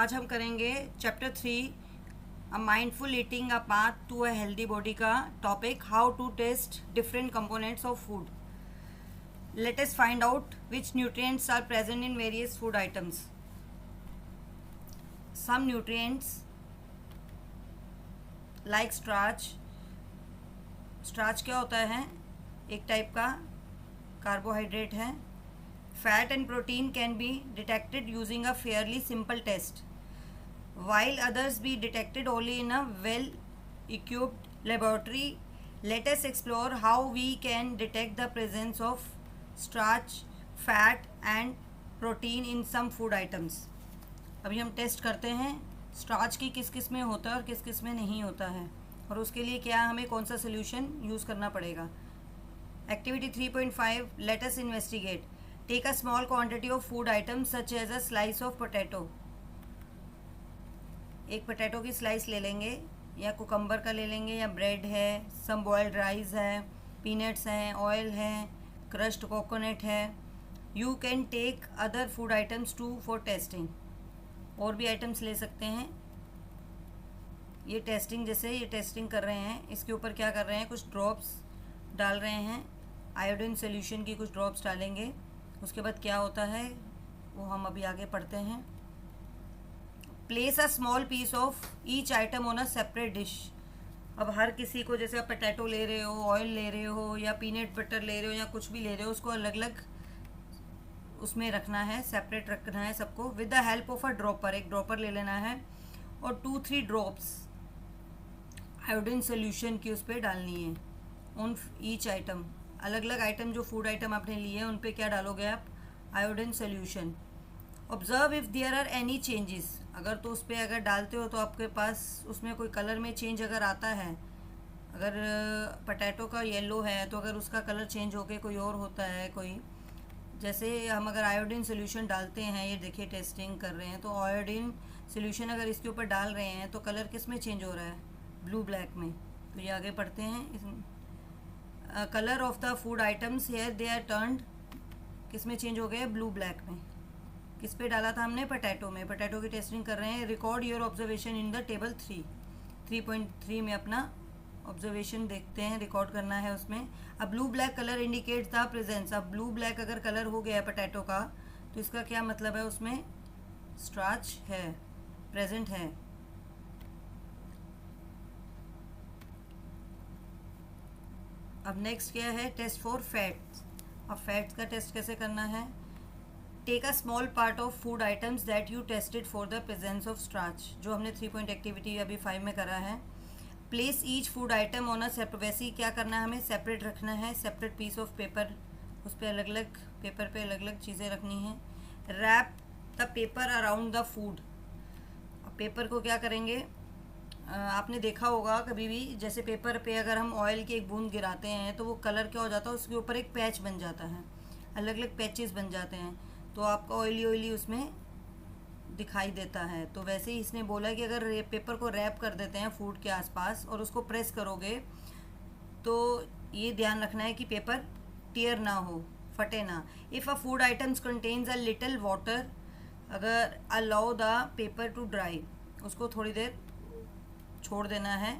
आज हम करेंगे chapter 3 a mindful eating a path to a healthy body का topic how to test different components of food. Let us find out which nutrients are present in various food items. Some nutrients like starch. Starch क्या होता है? एक type का carbohydrate है. Fat and protein can be detected using a fairly simple test, while others be detected only in a well-equipped laboratory. Let us explore how we can detect the presence of starch, fat and protein in some food items. अभी हम test करते हैं starch की किस किस में होता है और किस किस में नहीं होता है, और उसके लिए क्या हमें कौन सा सोल्यूशन यूज़ करना पड़ेगा. Activity 3.5. Let us investigate. Take a small quantity of food items such as a slice of potato. एक पोटैटो की स्लाइस ले लेंगे या कुकम्बर का ले लेंगे या ब्रेड है, सम बॉयल्ड राइस है, पीनट्स हैं, ऑयल है, क्रश्ड कोकोनट है. You can take other food items to for testing. और भी आइटम्स ले सकते हैं. ये टेस्टिंग जैसे ये टेस्टिंग कर रहे हैं, इसके ऊपर क्या कर रहे हैं, कुछ ड्रॉप्स डाल रहे हैं. आयोडीन सोल्यूशन की कुछ ड्रॉप्स डालेंगे. उसके बाद क्या होता है वो हम अभी आगे पढ़ते हैं. Place a small piece of each item on a separate dish. अब हर किसी को, जैसे आप पोटैटो ले रहे हो, ऑयल ले रहे हो या पीनट बटर ले रहे हो या कुछ भी ले रहे हो, उसको अलग अलग उसमें रखना है, सेपरेट रखना है सबको. With the help of a dropper, एक ड्रॉपर ले लेना है और 2-3 ड्रॉप्स आयोडीन सोल्यूशन की उस पर डालनी है ऑन ईच आइटम. अलग अलग आइटम जो फूड आइटम आपने लिए हैं उन पर क्या डालोगे आप, iodine solution. Observe if there are any changes. अगर तो उस पर अगर डालते हो तो आपके पास उसमें कोई कलर में चेंज अगर आता है, अगर पोटैटो का येलो है तो अगर उसका कलर चेंज होके कोई और होता है, कोई जैसे हम अगर आयोडीन सोल्यूशन डालते हैं, ये देखिए टेस्टिंग कर रहे हैं, तो आयोडीन सोल्यूशन अगर इसके ऊपर डाल रहे हैं तो कलर किस में चेंज हो रहा है, ब्लू ब्लैक में. तो ये आगे पढ़ते हैं. Colour of the food items here they are turned, किस में चेंज हो गया, ब्लू ब्लैक में. किस पे डाला था हमने, पोटैटो में. पोटैटो की टेस्टिंग कर रहे हैं. Record your observation in the table 3.3 में अपना ऑब्जर्वेशन देखते हैं, रिकॉर्ड करना है उसमें. अब blue black colour indicates the presence. अब ब्लू ब्लैक अगर कलर हो गया है पोटैटो का तो इसका क्या मतलब है, उसमें स्टार्च है, प्रेजेंट है. अब नेक्स्ट क्या है, टेस्ट फॉर फैट्स. अब फैट्स का टेस्ट कैसे करना है. Take a small part of food items that you tested for the presence of starch, जो हमने 3 पॉइंट एक्टिविटी अभी 5 में करा है. Place each food item on a separate, वैसे ही क्या करना है, हमें सेपरेट रखना है, सेपरेट पीस ऑफ पेपर, उस पर अलग अलग पेपर पे अलग अलग चीज़ें रखनी है. Wrap the paper around the food. Paper को क्या करेंगे, आपने देखा होगा कभी भी, जैसे पेपर पे अगर हम ऑयल की एक बूंद गिराते हैं तो वो कलर क्या हो जाता है, उसके ऊपर एक पैच बन जाता है, अलग अलग पैचेस बन जाते हैं, तो आपका ऑयली ऑयली उसमें दिखाई देता है. तो वैसे ही इसने बोला कि अगर पेपर को रैप कर देते हैं फूड के आसपास और उसको प्रेस करोगे तो ये ध्यान रखना है कि पेपर टियर ना हो, फटे ना. If a food items contains a little water, अगर allow the paper to dry, उसको थोड़ी देर छोड़ देना है,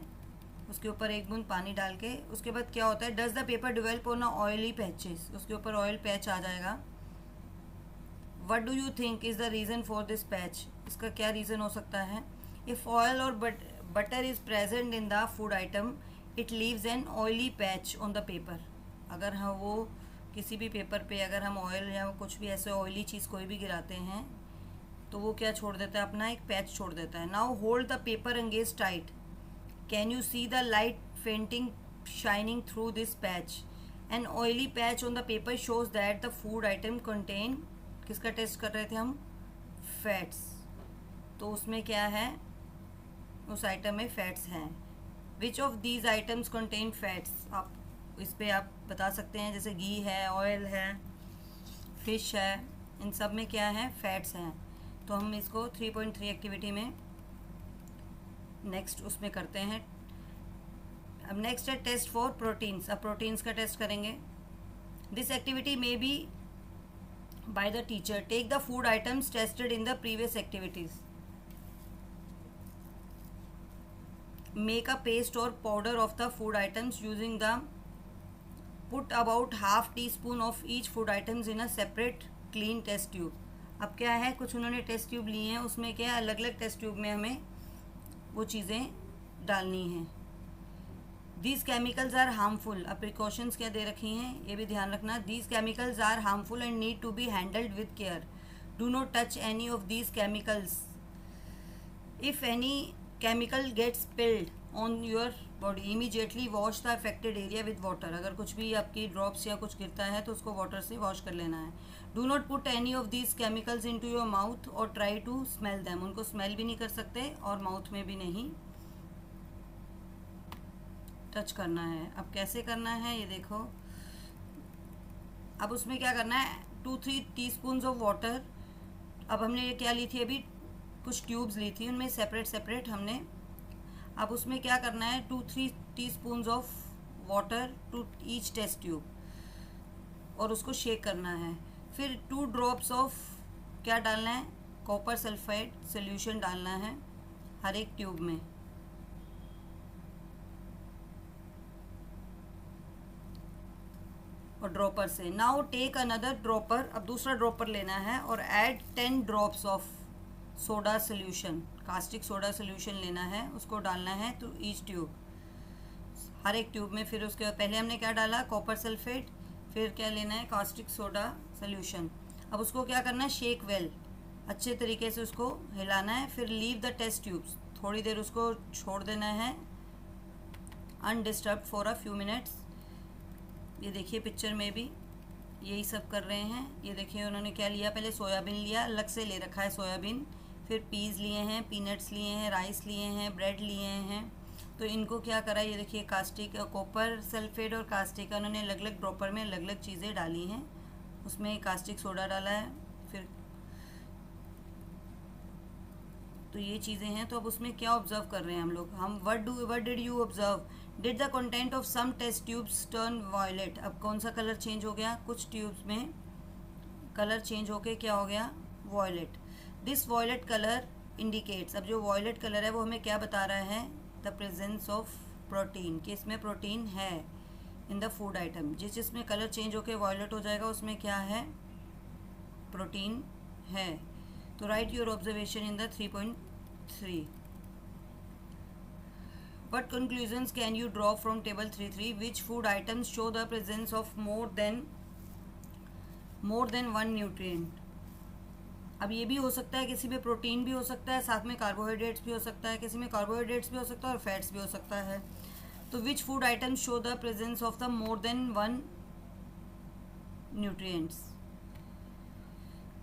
उसके ऊपर एक बूंद पानी डाल के. उसके बाद क्या होता है, does the paper develop on oily patches, उसके ऊपर ऑयल पैच आ जाएगा. What do you think is the reason for this patch, इसका क्या रीज़न हो सकता है. इफ़ ऑयल और butter is present in the food item it leaves an oily patch on the paper. अगर हम वो किसी भी पेपर पे अगर हम ऑयल या कुछ भी ऐसे ऑयली चीज़ कोई भी गिराते हैं तो वो क्या छोड़ देता है, अपना एक पैच छोड़ देता है. नाउ होल्ड द पेपर एंगेज tight. Can you see the light faintly shining through this patch. An oily patch on the paper shows that the food item contain, किसका टेस्ट कर रहे थे हम, फैट्स. तो उसमें क्या है, उस आइटम में फैट्स हैं. Which of these items contain fats, आप इस पे आप बता सकते हैं, जैसे घी है, ऑयल है, फिश है, इन सब में क्या है, फैट्स हैं. तो हम इसको 3.3 एक्टिविटी में नेक्स्ट उसमें करते हैं. अब नेक्स्ट है टेस्ट फॉर प्रोटीन्स. अब प्रोटीन्स का टेस्ट करेंगे. This activity may be by the teacher. Take the food items tested in the previous activities. Make a paste और powder of the food items using the put about half teaspoon of each food items in a separate clean test tube. अब क्या है, कुछ उन्होंने test tube लिए हैं, उसमें क्या है, अलग अलग टेस्ट ट्यूब में हमें वो चीज़ें डालनी हैं। These chemicals are harmful. अब प्रिकॉशंस क्या दे रखी हैं ये भी ध्यान रखना। These chemicals are harmful and need to be handled with care. Do not touch any of these chemicals. If any chemical gets spilled on your body immediately wash the affected area with water. अगर कुछ भी आपकी drops या कुछ गिरता है तो उसको वाटर से वॉश कर लेना है। Do not put any of these chemicals into your mouth और ट्राई टू स्मेल दैम। उनको स्मेल भी नहीं कर सकते और माउथ में भी नहीं टच करना है। अब कैसे करना है ये देखो। अब उसमें क्या करना है, 2-3 टीस्पून्स ऑफ वाटर। अब हमने ये क्या ली थी, अभी कुछ ट्यूब्स ली थी, उनमें सेपरेट सेपरेट हमने। अब उसमें क्या करना है, 2-3 teaspoons of water to each test tube और उसको शेक करना है। फिर 2 ड्रॉप्स ऑफ क्या डालना है, कॉपर सल्फाइड सोल्यूशन डालना है हर एक ट्यूब में। और ड्रॉपर से नाउ टेक अनदर ड्रॉपर। अब दूसरा ड्रॉपर लेना है और add 10 drops of soda solution, caustic soda solution लेना है, उसको डालना है टू ईच ट्यूब, हर एक ट्यूब में। फिर उसके पहले हमने क्या डाला, कॉपर सल्फेट, फिर क्या लेना है, कास्टिक सोडा सोल्यूशन। अब उसको क्या करना है, शेक वेल, अच्छे तरीके से उसको हिलाना है। फिर लीव द टेस्ट ट्यूब्स, थोड़ी देर उसको छोड़ देना है undisturb for a few minutes. ये देखिए पिक्चर में भी यही सब कर रहे हैं। ये देखिए उन्होंने क्या लिया, पहले सोयाबीन लिया, अलग से ले रखा है सोयाबीन, फिर पीस लिए हैं, पीनट्स लिए हैं, राइस लिए हैं, ब्रेड लिए हैं। तो इनको क्या करा, ये देखिए कास्टिक, कॉपर सल्फेट और कास्टिक का उन्होंने अलग अलग ड्रॉपर में अलग अलग चीज़ें डाली हैं। उसमें कास्टिक सोडा डाला है, फिर तो ये चीज़ें हैं। तो अब उसमें क्या ऑब्जर्व कर रहे हैं हम लोग, हम what did you observe, did the content of some test tubes turn violet. अब कौन सा कलर चेंज हो गया, कुछ ट्यूब्स में कलर चेंज होके क्या हो गया, violet. This violet colour indicates, अब जो वॉयलेट कलर है वो हमें क्या बता रहा है, द प्रेजेंस ऑफ प्रोटीन, कि इसमें प्रोटीन है इन द फूड आइटम। जिसमें कलर चेंज होके वॉयलेट हो जाएगा उसमें क्या है, प्रोटीन है। तो right your observation in the 3.3। What conclusions can you draw from table 3.3? Which food items show the presence of more than one nutrient? अब ये भी हो सकता है, किसी में प्रोटीन भी हो सकता है, साथ में कार्बोहाइड्रेट्स भी हो सकता है, किसी में कार्बोहाइड्रेट्स भी हो सकता है और फैट्स भी हो सकता है। तो which food items show the presence of the more than one nutrients?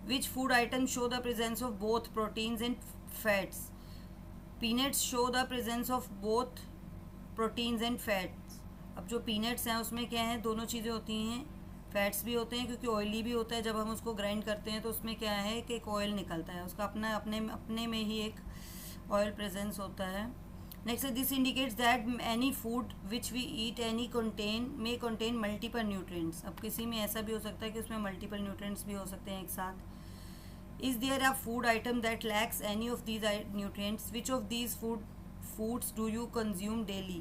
Which food items show the presence of both proteins and fats? Peanuts show the presence of both proteins and fats. अब जो peanuts हैं उसमें क्या है, दोनों चीज़ें होती हैं, फैट्स भी होते हैं क्योंकि ऑयली भी होता है। जब हम उसको ग्राइंड करते हैं तो उसमें क्या है कि एक ऑयल निकलता है, उसका अपने में ही एक ऑयल प्रेजेंस होता है। नेक्स्ट है this indicates that any food which we eat any may contain multiple nutrients. अब किसी में ऐसा भी हो सकता है कि उसमें मल्टीपल न्यूट्रिएंट्स भी हो सकते हैं एक साथ। Is there a food item that lacks any of these nutrients? Which of these foods do you consume daily?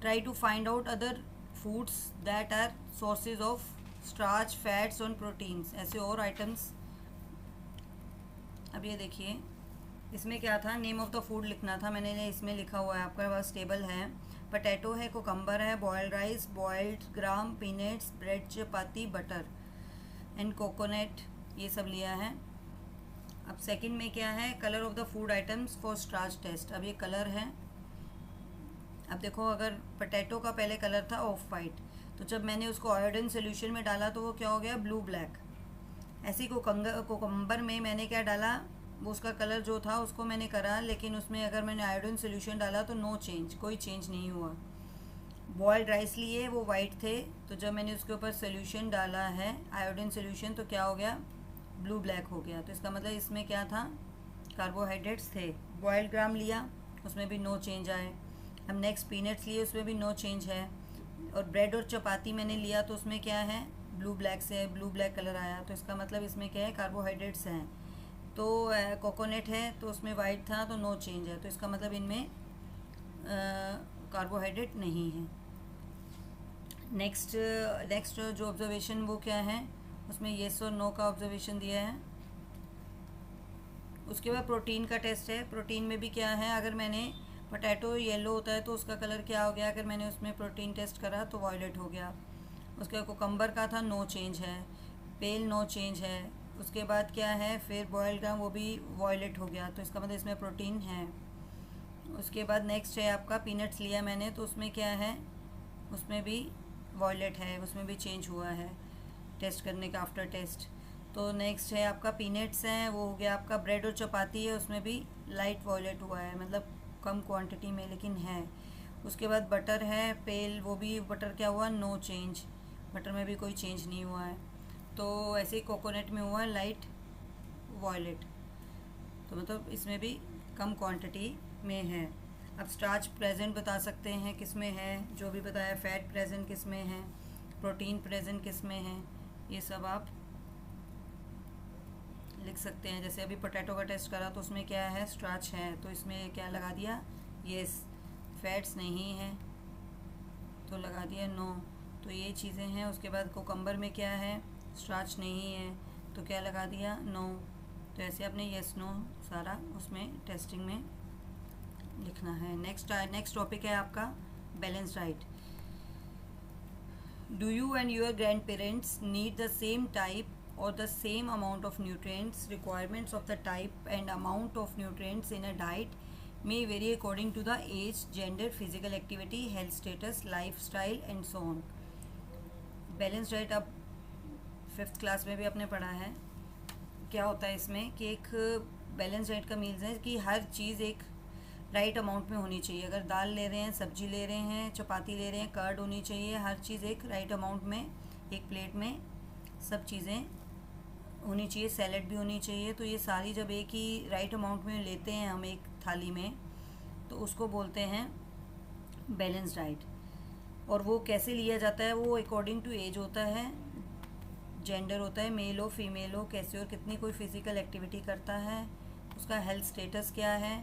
Try to find out other foods that are sources of starch, fats and proteins. ऐसे और items। अब ये देखिए इसमें क्या था, name of the food लिखना था, मैंने इसमें लिखा हुआ है, आपके पास टेबल है। पोटैटो है, कोकम्बर है, boiled rice, boiled gram, peanuts, bread, chapati, butter and coconut, ये सब लिया है। अब सेकंड में क्या है, colour of the food items for starch test. अब ये कलर है, अब देखो अगर पोटैटो का पहले कलर था ऑफ वाइट, तो जब मैंने उसको आयोडीन सोल्यूशन में डाला तो वो क्या हो गया, ब्लू ब्लैक। ऐसी कोकम्बर में मैंने क्या डाला, वो उसका कलर जो था उसको मैंने करा, लेकिन उसमें अगर मैंने आयोडीन सोल्यूशन डाला तो नो चेंज, कोई चेंज नहीं हुआ। बॉयल्ड राइस लिए, वो वाइट थे, तो जब मैंने उसके ऊपर सोल्यूशन डाला है आयोडीन सोल्यूशन तो क्या हो गया, ब्लू ब्लैक हो गया। तो इसका मतलब इसमें क्या था, कार्बोहाइड्रेट्स थे। बॉयल्ड ग्राम लिया, उसमें भी नो चेंज आए। हम नेक्स्ट पीनट्स लिए, उसमें भी नो चेंज है। और ब्रेड और चपाती मैंने लिया तो उसमें क्या है, ब्लू ब्लैक से ब्लू ब्लैक कलर आया, तो इसका मतलब इसमें क्या है, कार्बोहाइड्रेट्स हैं। तो कोकोनट है तो उसमें वाइट था तो नो चेंज है, तो इसका मतलब इनमें कार्बोहाइड्रेट नहीं है। नेक्स्ट जो ऑब्जर्वेशन वो क्या है, उसमें येस और नो का ऑब्जर्वेशन दिया है। उसके बाद प्रोटीन का टेस्ट है। प्रोटीन में भी क्या है, अगर मैंने पोटैटो येलो होता है तो उसका कलर क्या हो गया, अगर मैंने उसमें प्रोटीन टेस्ट करा तो वायलेट हो गया। उसके बाद कुकम्बर का था, नो चेंज है। पेल नो चेंज है। उसके बाद क्या है, फिर बॉयल्ड का वो भी वायलेट हो गया, तो इसका मतलब इसमें प्रोटीन है। उसके बाद नेक्स्ट है आपका पीनट्स लिया मैंने, तो उसमें क्या है, उसमें भी वायलेट है, उसमें भी चेंज हुआ है टेस्ट करने का आफ्टर टेस्ट। तो नेक्स्ट है आपका पीनट्स हैं, वो हो गया आपका। ब्रेड और चपाती है, उसमें भी लाइट वायलेट हुआ है, मतलब कम क्वांटिटी में लेकिन है। उसके बाद बटर है, पेल, वो भी बटर क्या हुआ, नो चेंज, बटर में भी कोई चेंज नहीं हुआ है। तो ऐसे ही कोकोनट में हुआ है लाइट वायलेट, तो मतलब इसमें भी कम क्वांटिटी में है। अब स्टार्च प्रेजेंट बता सकते हैं किस में है, जो भी बताया, फैट प्रेजेंट किस में है, प्रोटीन प्रेजेंट किस में है, ये सब आप लिख सकते हैं। जैसे अभी पोटैटो का टेस्ट करा तो उसमें क्या है, स्टार्च है, तो इसमें क्या लगा दिया, येस। फैट्स नहीं है तो लगा दिया नो। तो ये चीज़ें हैं। उसके बाद कोकम्बर में क्या है, स्टार्च नहीं है, तो क्या लगा दिया, नो। तो ऐसे आपने येस नो सारा उसमें टेस्टिंग में लिखना है। नेक्स्ट टॉपिक है आपका balance diet. Do you and your grand parents need the same type or the same amount of nutrients? Requirements of the type and amount of nutrients in a diet may vary according to the age, gender, physical activity, health status, lifestyle and so on. Balance diet अब 5th class में भी आपने पढ़ा है। क्या होता है इसमें कि एक बैलेंस डाइट का मीन्स है कि हर चीज़ एक राइट अमाउंट में होनी चाहिए। अगर दाल ले रहे हैं, सब्जी ले रहे हैं, चपाती ले रहे हैं, कर्ड होनी चाहिए, हर चीज़ एक राइट अमाउंट में एक प्लेट में सब चीज़ें होनी चाहिए, सैलेड भी होनी चाहिए। तो ये सारी जब एक ही राइट अमाउंट में लेते हैं हम एक थाली में, तो उसको बोलते हैं बैलेंस डाइट। और वो कैसे लिया जाता है, वो अकॉर्डिंग टू एज होता है, जेंडर होता है, मेल हो फीमेल हो, कैसे और कितनी कोई फिज़िकल एक्टिविटी करता है, उसका हेल्थ स्टेटस क्या है,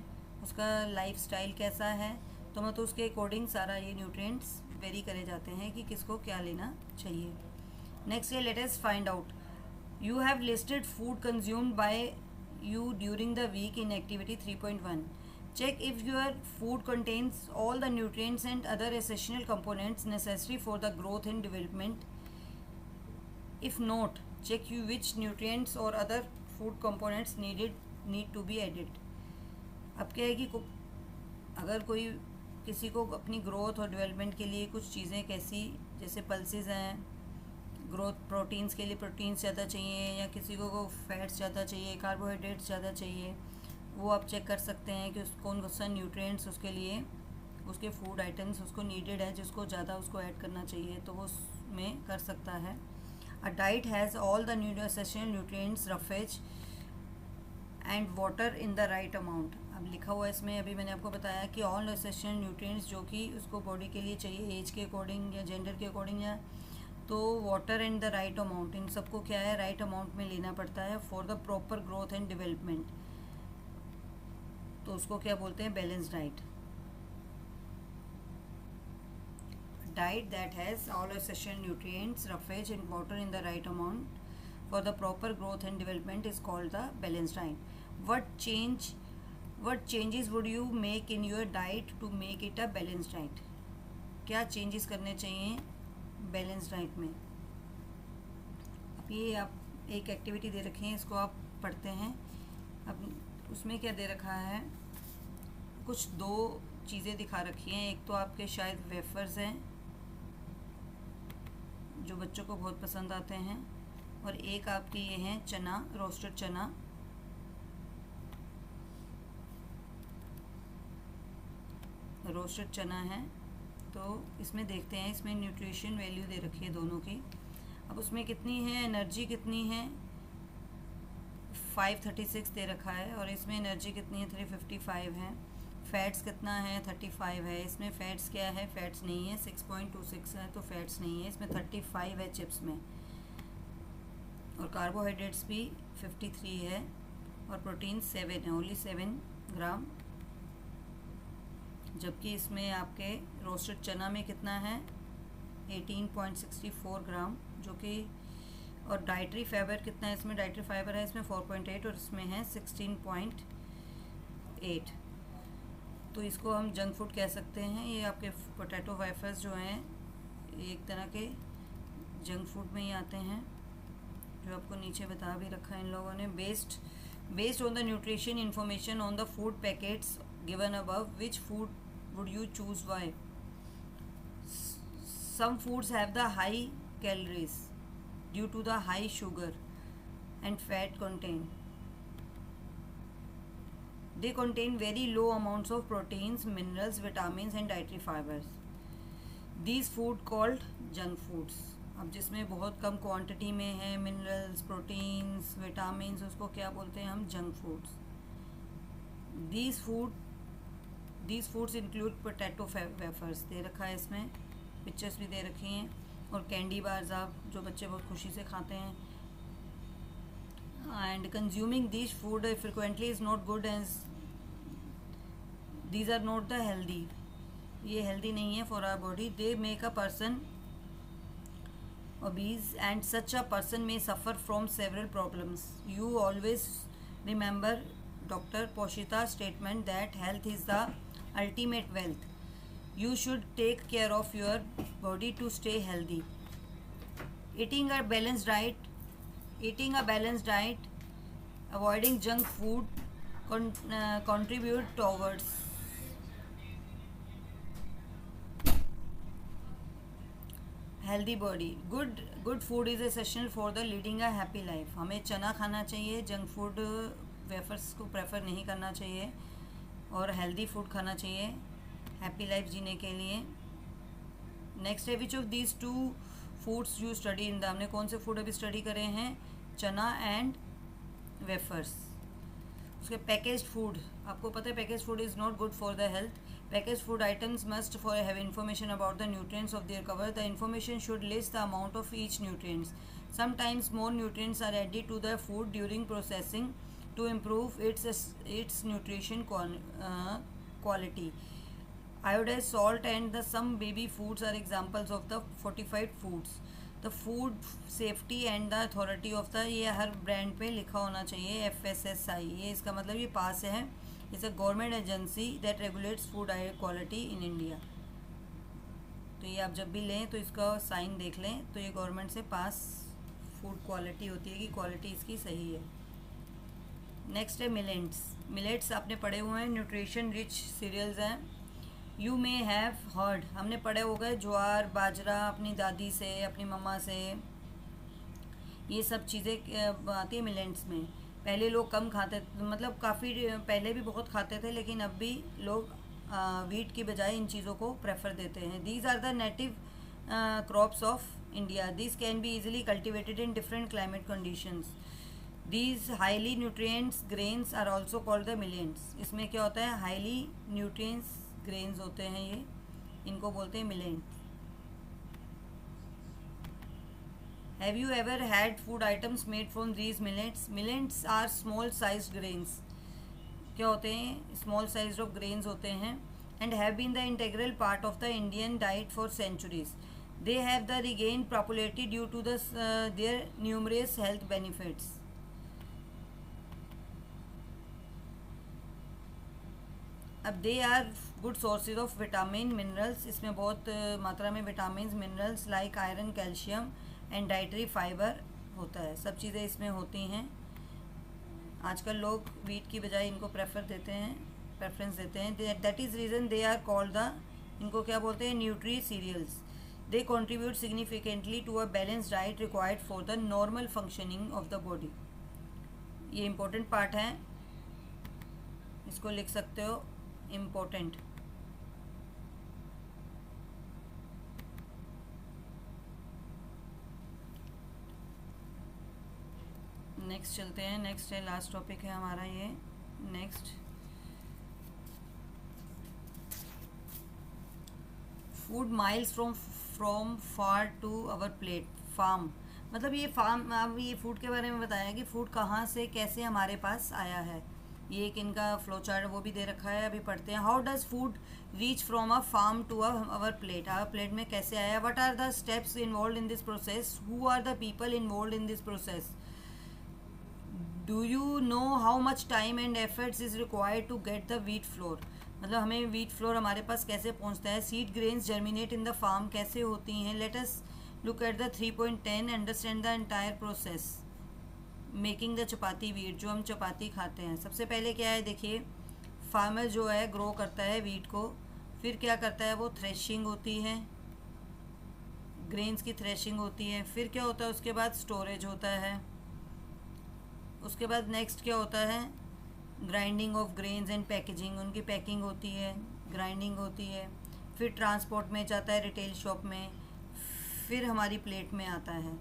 उसका लाइफ स्टाइल कैसा है। तो मतलब उसके अकॉर्डिंग सारा ये न्यूट्रिएंट्स वेरी करे जाते हैं कि किसको क्या लेना चाहिए। नेक्स्ट है, late us find out. You have listed food consumed by you during the week in activity 3.1. Check if your food contains all the nutrients and other essential components necessary for the growth and development. If not, check you which nutrients or other food components need to be added. अब क्या है कि अगर कोई किसी को अपनी growth और डेवलपमेंट के लिए कुछ चीज़ें कैसी, जैसे पल्सेस हैं, ग्रोथ प्रोटीन्स के लिए प्रोटीन्स ज़्यादा चाहिए, या किसी को फैट्स ज़्यादा चाहिए, कार्बोहाइड्रेट्स ज़्यादा चाहिए, वो आप चेक कर सकते हैं कि कौन सा न्यूट्रिएंट्स उसके लिए, उसके फूड आइटम्स उसको नीडेड है, जिसको ज़्यादा उसको ऐड करना चाहिए, तो वो उसमें कर सकता है। A diet has all the essential nutrients, roughage and water in the right amount. अब लिखा हुआ है इसमें, अभी मैंने आपको बताया कि ऑल एसेंशियल न्यूट्रिएंट्स जो कि उसको बॉडी के लिए चाहिए, एज के अकॉर्डिंग या जेंडर के अकॉर्डिंग, या तो water and the right amount, इन सबको क्या है, राइट अमाउंट में लेना पड़ता है for the proper growth and development. तो उसको क्या बोलते हैं, balance diet. Diet that has all essential nutrients, roughage and water in the right amount for the proper growth and development is called the balance diet. what changes would you make in your diet to make it a balanced diet? क्या changes करने चाहिए balance diet में। अब ये आप एक activity दे रखी है, इसको आप पढ़ते हैं। अब उसमें क्या दे रखा है, कुछ 2 चीज़ें दिखा रखी हैं। एक तो आपके शायद वेफर्स हैं जो बच्चों को बहुत पसंद आते हैं, और एक आपके ये हैं चना, रोस्टेड चना। रोस्टेड चना है, तो इसमें देखते हैं, इसमें न्यूट्रिशन वैल्यू दे रखी है दोनों की। अब उसमें कितनी है, एनर्जी कितनी है, 536 दे रखा है, और इसमें एनर्जी कितनी है, 355 है। फैट्स कितना है, 35 है। इसमें फैट्स क्या है, फैट्स नहीं है, 6.26 है, तो फैट्स नहीं है। इसमें 35 है चिप्स में, और कार्बोहाइड्रेट्स भी 53 है, और प्रोटीन 7 है, ओनली 7 ग्राम जबकि इसमें आपके रोस्टेड चना में कितना है 18.64 ग्राम, जो कि और डाइटरी फाइबर कितना है इसमें, डाइटरी फाइबर है इसमें 4.8 और इसमें है 16.8। तो इसको हम जंक फूड कह सकते हैं। ये आपके पोटैटो वेफर्स जो हैं एक तरह के जंक फूड में ही आते हैं, जो आपको नीचे बता भी रखा है इन लोगों ने। Based on the nutrition information on the food packets given above, which food would you choose why? Some foods have the high calories due to the high sugar and fat content. They contain very low amounts of proteins, minerals, vitamins and dietary fibers. These food called junk foods. अब जिसमें बहुत कम quantity में है minerals, proteins, vitamins, उसको क्या बोलते हैं हम? Junk foods. These foods include potato wafers, दे रखा है इसमें, पिक्चर्स भी दे रखी हैं, और कैंडी बार्स आप जो बच्चे बहुत खुशी से खाते हैं। And consuming this food frequently is not good as these are not the healthy, ये हेल्दी नहीं है for our body. They make a person obese and such a person may suffer from several problems. You always remember Dr. Poshita's statement that health is the ultimate wealth. You should take care of your body to stay healthy. Eating a balanced diet, avoiding junk food contribute towards healthy body. Good food is essential for the leading a happy life. हमें चना खाना चाहिए, junk food wafers को prefer नहीं करना चाहिए, और healthy food खाना चाहिए हैप्पी लाइफ जीने के लिए। नेक्स्ट है which of these two foods you study in the, हमने कौन से फूड अभी स्टडी करे हैं? चना एंड वेफर्स। उसके पैकेज्ड फूड, आपको पता है packaged food is not good for the health. Packaged food items must have information about the nutrients of their cover. The information should list the amount of each nutrients. Sometimes more nutrients are added to the food during processing to improve its nutrition quality. Iodized salt and some baby foods are examples of the fortified foods. The Food Safety and the Authority of the, ये हर brand पे लिखा होना चाहिए FSSAI, ये इसका मतलब ये पास है। Is a government agency that regulates food quality in India. तो ये आप जब भी लें तो इसका साइन देख लें, तो ये गवर्नमेंट से पास फूड क्वालिटी होती है कि क्वालिटी इसकी सही है। नेक्स्ट है मिलेट्स आपने पढ़े हुए हैं, न्यूट्रिशन रिच सीरियल्स हैं। यू मे हैव हर्ड, हमने पढ़े हो गए ज्वार, बाजरा, अपनी दादी से, अपनी मम्मा से, ये सब चीज़ें आती है मिलेट्स में। पहले लोग कम खाते, मतलब काफ़ी पहले भी बहुत खाते थे, लेकिन अब भी लोग वीट की बजाय इन चीज़ों को प्रेफर देते हैं। These are the native crops of India. This can be easily cultivated in different climate conditions. These highly nutrients grains are also called the millets. इसमें क्या होता है? हाईली न्यूट्रिएंट्स ग्रेन्स होते हैं, ये इनको बोलते हैं millets. Have you ever had food items made from these millets? Millets are small sized grains. क्या होते हैं? Small sized of grains होते हैं and have been the integral part of the Indian diet for centuries. They have the regained popularity due to their numerous health benefits. अब they are good sources of vitamin minerals. इसमें बहुत मात्रा में vitamin minerals like iron, calcium and dietary fibre होता है, सब चीज़ें इसमें होती हैं। आजकल लोग वीट की बजाय इनको प्रेफरेंस देते हैं। That is reason they are called the, इनको क्या बोलते हैं? Nutri cereals. They contribute significantly to a balance diet required for the normal functioning of the body. ये इम्पोर्टेंट पार्ट है, इसको लिख सकते हो इम्पोर्टेंट। नेक्स्ट चलते हैं। नेक्स्ट है, लास्ट टॉपिक है हमारा ये। Next, food miles from far to our plate. Farm मतलब ये फार्म, अब ये फूड के बारे में बताया कि फूड कहाँ से कैसे हमारे पास आया है। ये एक इनका फ्लो चार्ट वो भी दे रखा है, अभी पढ़ते हैं. How does food reach from a farm to our plate. Our plate में कैसे आया. What are the steps involve in this process. Who are the people involve in this process. Do you know how much time and efforts is required to get the wheat flour. मतलब हमें wheat flour हमारे पास कैसे पहुंचता है. Seed grains germinate in the farm कैसे होती हैं. Let us look at the 3.10. Understand the entire process making the chapati wheat. जो हम चपाती खाते हैं, सबसे पहले क्या है देखिए, फार्मर जो है ग्रो करता है व्हीट को, फिर क्या करता है वो थ्रेशिंग होती है, ग्रेन्स की थ्रेशिंग होती है, फिर क्या होता है उसके बाद स्टोरेज होता है, उसके बाद नेक्स्ट क्या होता है grinding of grains and packaging. उनकी पैकिंग होती है, ग्राइंडिंग होती है, फिर ट्रांसपोर्ट में जाता है रिटेल शॉप में, फिर हमारी प्लेट में आता है.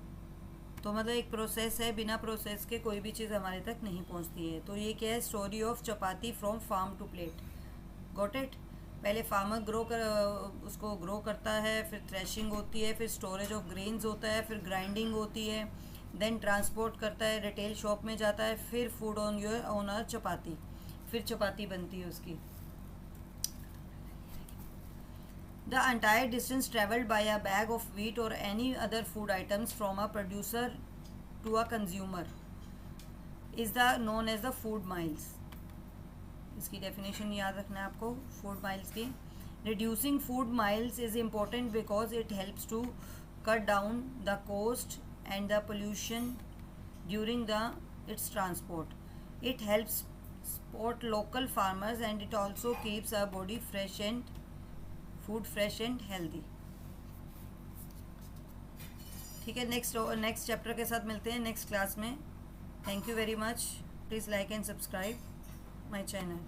तो मतलब एक प्रोसेस है, बिना प्रोसेस के कोई भी चीज़ हमारे तक नहीं पहुंचती है. तो ये क्या है, story of chapati from farm to plate. Got it. पहले फार्मर उसको ग्रो करता है, फिर थ्रेशिंग होती है, फिर स्टोरेज ऑफ ग्रेन्स होता है, फिर ग्राइंडिंग होती है, देन ट्रांसपोर्ट करता है, रिटेल शॉप में जाता है, फिर फूड ऑन योर ऑनर चपाती, फिर चपाती बनती है उसकी. The entire distance travelled by a bag of wheat or any other food items from a producer to a consumer is known as the food miles. इसकी definition याद रखना है आपको food miles की. Reducing food miles is important because it helps to cut down the cost and the pollution during its transport. It helps support local farmers and it also keeps our body fresh and food fresh and healthy. ठीक है, next chapter के साथ मिलते हैं next class में. Thank you very much. Please like and subscribe my channel.